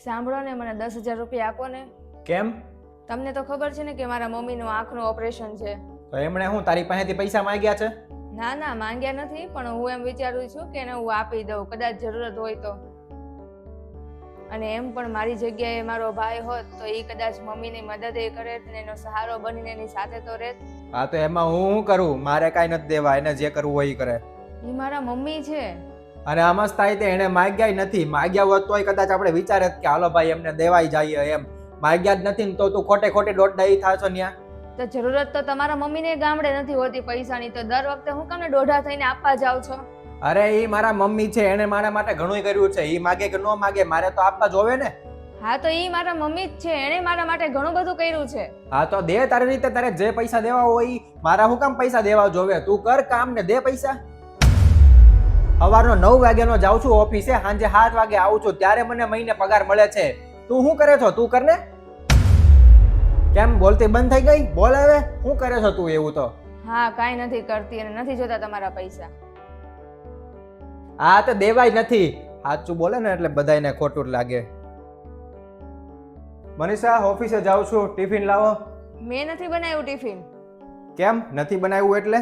સાંભળો ને, મને 10,000 રૂપિયા આપો ને. કેમ? તમને તો ખબર છે ને કે મારા મમ્મીનું આંખનું ઓપરેશન છે. તો એમણે હું તારી પાસેથી પૈસા માંગ્યા છે? ના ના, માંગ્યા નથી, પણ હું એમ વિચારું છું કે એને હું આપી દઉં, કદાચ જરૂરત હોય તો. અને એમ પણ મારી જગ્યાએ મારો ભાઈ હોત તો એ કદાચ મમ્મીની મદદ એ કરે ને એનો સહારો બનીને એની સાથે તો રહેત. હા, તો એમાં હું શું કરું? મારે કાંઈ નથી દેવા, એને જે કરવું હોય એ કરે. એ મારા મમ્મી છે. અને આમ જ થાય તે એને માગ્યા નથી. માગ્યા હોત તોય કદાચ આપણે વિચારે કે હાલો ભાઈ એમને દેવાઈ જઈએ એમ. માગ્યા જ નથી ને તો તું ખોટે ખોટી દોઢ થાશો ન્યા. તો જરૂરત તો તમારા મમ્મીને ગામડે નથી હોતી પૈસાની, તો દર વખતે હું કામને દોઢા થઈને આપવા જાઉં છો? અરે ઈ મારા મમ્મી છે, એને મારા માટે ઘણું કર્યું છે. ઈ માગે કે ન માગે, મારે તો આપવા જોવે ને. હા, તો ઈ મારા મમ્મી જ છે, એણે મારા માટે ઘણું બધું કર્યું છે. હા, તો દે તારી રીતે, તારે જે પૈસા દેવા હોય ઈ. મારા હું કામ પૈસા દેવા જોવે? તું કર કામ ને દે પૈસા. સવારનો 9 વાગ્યાનો જાઉં છું ઓફિસે, સાંજે 7 વાગે આવું છું, ત્યારે મને મહિને પગાર મળે છે. તું શું કરે છો? તું કર ને. કેમ બોલતી બંધ થઈ ગઈ? બોલ હવે, શું કરે છો તું એવું તો? હા, કાંઈ નથી કરતી અને નથી જોતા તમારા પૈસા. હા, તો દેવાય નથી. સાચું બોલે ને એટલે બધાયને ખોટું લાગે. મનીષા, ઓફિસે જાઉં છું, ટિફિન લાવો. મેં નથી બનાવ્યું ટિફિન. કેમ નથી બનાવ્યું એટલે?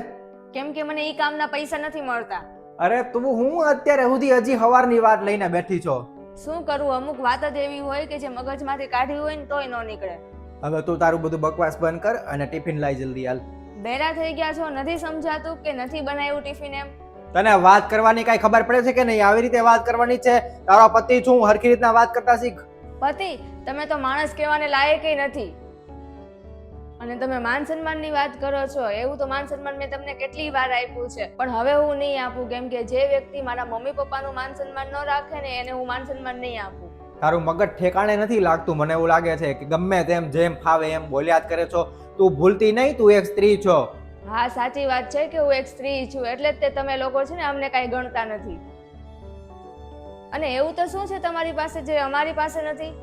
કેમ કે મને ઈ કામના પૈસા નથી મળતા. અરે તું હું અત્યારે સુધી હજી સવારની વાત લઈને બેઠી છો. શું કરું, અમુક વાત જ એવી હોય કે જે મગજમાંથી કાઢી હોય ને તોય ન નીકળે. હવે તું તારું બધું બકવાસ બંધ કર અને ટિફિન લાવી જલ્દી હાલ. બેરા થઈ ગયા છો, નથી સમજાતું કે નથી બનાવ્યું ટિફિન એમ? તને વાત કરવાની કઈ ખબર પડે છે કે નહીં? આવી રીતે વાત કરવાની છે. તારો પતિ છું, હરખી રીતના વાત કરતા શીખ. પતિ, તમે તો માણસ કહેવાને લાયક નથી. અને તમે માન સન્માનની વાત કરો છો, એવું તો માન સન્માન મેં તમને કેટલી વાર આપ્યું છે, પણ હવે હું નહીં આપું, કેમ કે જે વ્યક્તિ મારા મમ્મી પપ્પાનું માન સન્માન ન રાખે ને એને હું માન સન્માન નહીં આપું. તારું મગજ ઠેકાણે નથી લાગતું, મને એવું લાગે છે કે ગમે તેમ જેમ ફાવે એમ બોલ્યા જ કરે છો. તું ભૂલતી નહીં, તું એક સ્ત્રી છો. હા, સાચી વાત છે કે હું એક સ્ત્રી છું, એટલે જ તે તમે લોકો છે ને અમને કાંઈ ગણતા નથી. અને એવું તો શું છે તમારી પાસે જે અમારી પાસે નથી?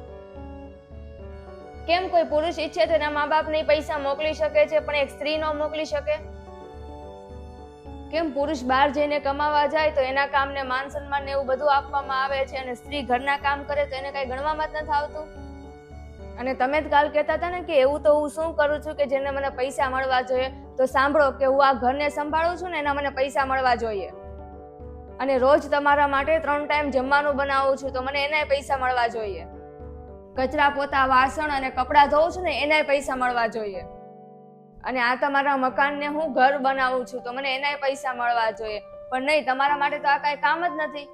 કેમ કોઈ પુરુષ ઈચ્છે તો એના મા બાપને પૈસા મોકલી શકે છે, પણ એક સ્ત્રી ન મોકલી શકે? કેમ પુરુષ બહાર જઈને કમાવા જાય તો એના કામને માન સન્માન એવું બધું આપવામાં આવે છે, અને સ્ત્રી ઘરના કામ કરે તો એને કઈ ગણવામાં જ નથી આવતું? અને તમે જ કાલ કહેતા હતા ને કે એવું તો હું શું કરું છું કે જેને મને પૈસા મળવા જોઈએ. તો સાંભળો કે હું આ ઘરને સંભાળું છું ને એના મને પૈસા મળવા જોઈએ. અને રોજ તમારા માટે 3 ટાઈમ જમવાનું બનાવું છું તો મને એનાય પૈસા મળવા જોઈએ. કચરા પોતા વાસણ અને કપડાં ધોઉં છું ને એનાય પૈસા મળવા જોઈએ. અને આ તમારા મકાનને હું ઘર બનાવું છું તો મને એનાય પૈસા મળવા જોઈએ. પણ નહીં, તમારા માટે તો આ કાંઈ કામ જ નથી.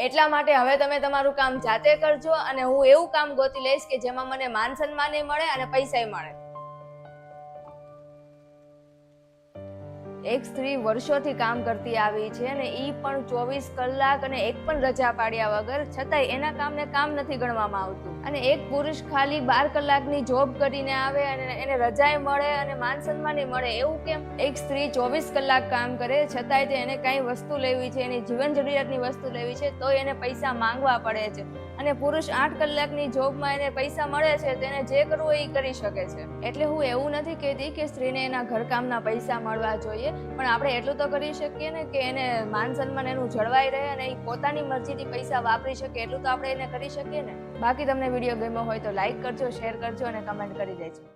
એટલા માટે હવે તમે તમારું કામ જાતે કરજો, અને હું એવું કામ ગોતી લઈશ કે જેમાં મને માન સન્માન મળે અને પૈસા મળે. એક સ્ત્રી વર્ષોથી કામ કરતી આવી છે અને ઈ પણ 24 કલાક અને એક પણ રજા પાડ્યા વગર, છતાંય એના કામને કામ નથી ગણવામાં આવતું. અને એક પુરુષ ખાલી 12 કલાકની જોબ કરીને આવે અને એને રજાએ મળે અને માન સન્માન મળે, એવું કેમ? એક સ્ત્રી 24 કલાક કામ કરે છતાંય તે એને કઈ વસ્તુ લેવી છે, એની જીવન જરૂરિયાતની વસ્તુ લેવી છે તો એને પૈસા માંગવા પડે છે. અને પુરુષ 8 કલાકની જોબમાં એને પૈસા મળે છે તો એને જે કરવું એ કરી શકે છે. એટલે હું એવું નથી કહેતી કે સ્ત્રીને એના ઘરકામના પૈસા મળવા જોઈએ, પણ આપણે એટલું તો કરી શકીએ ને કે એને માન સન્માન એનું જળવાઈ રહે અને એ પોતાની મરજીથી પૈસા વાપરી શકે, એટલું તો આપણે એને કરી શકીએ ને. બાકી તમને વિડીયો ગમ્યો હોય તો લાઈક કરજો, શેર કરજો અને કમેન્ટ કરી દેજો.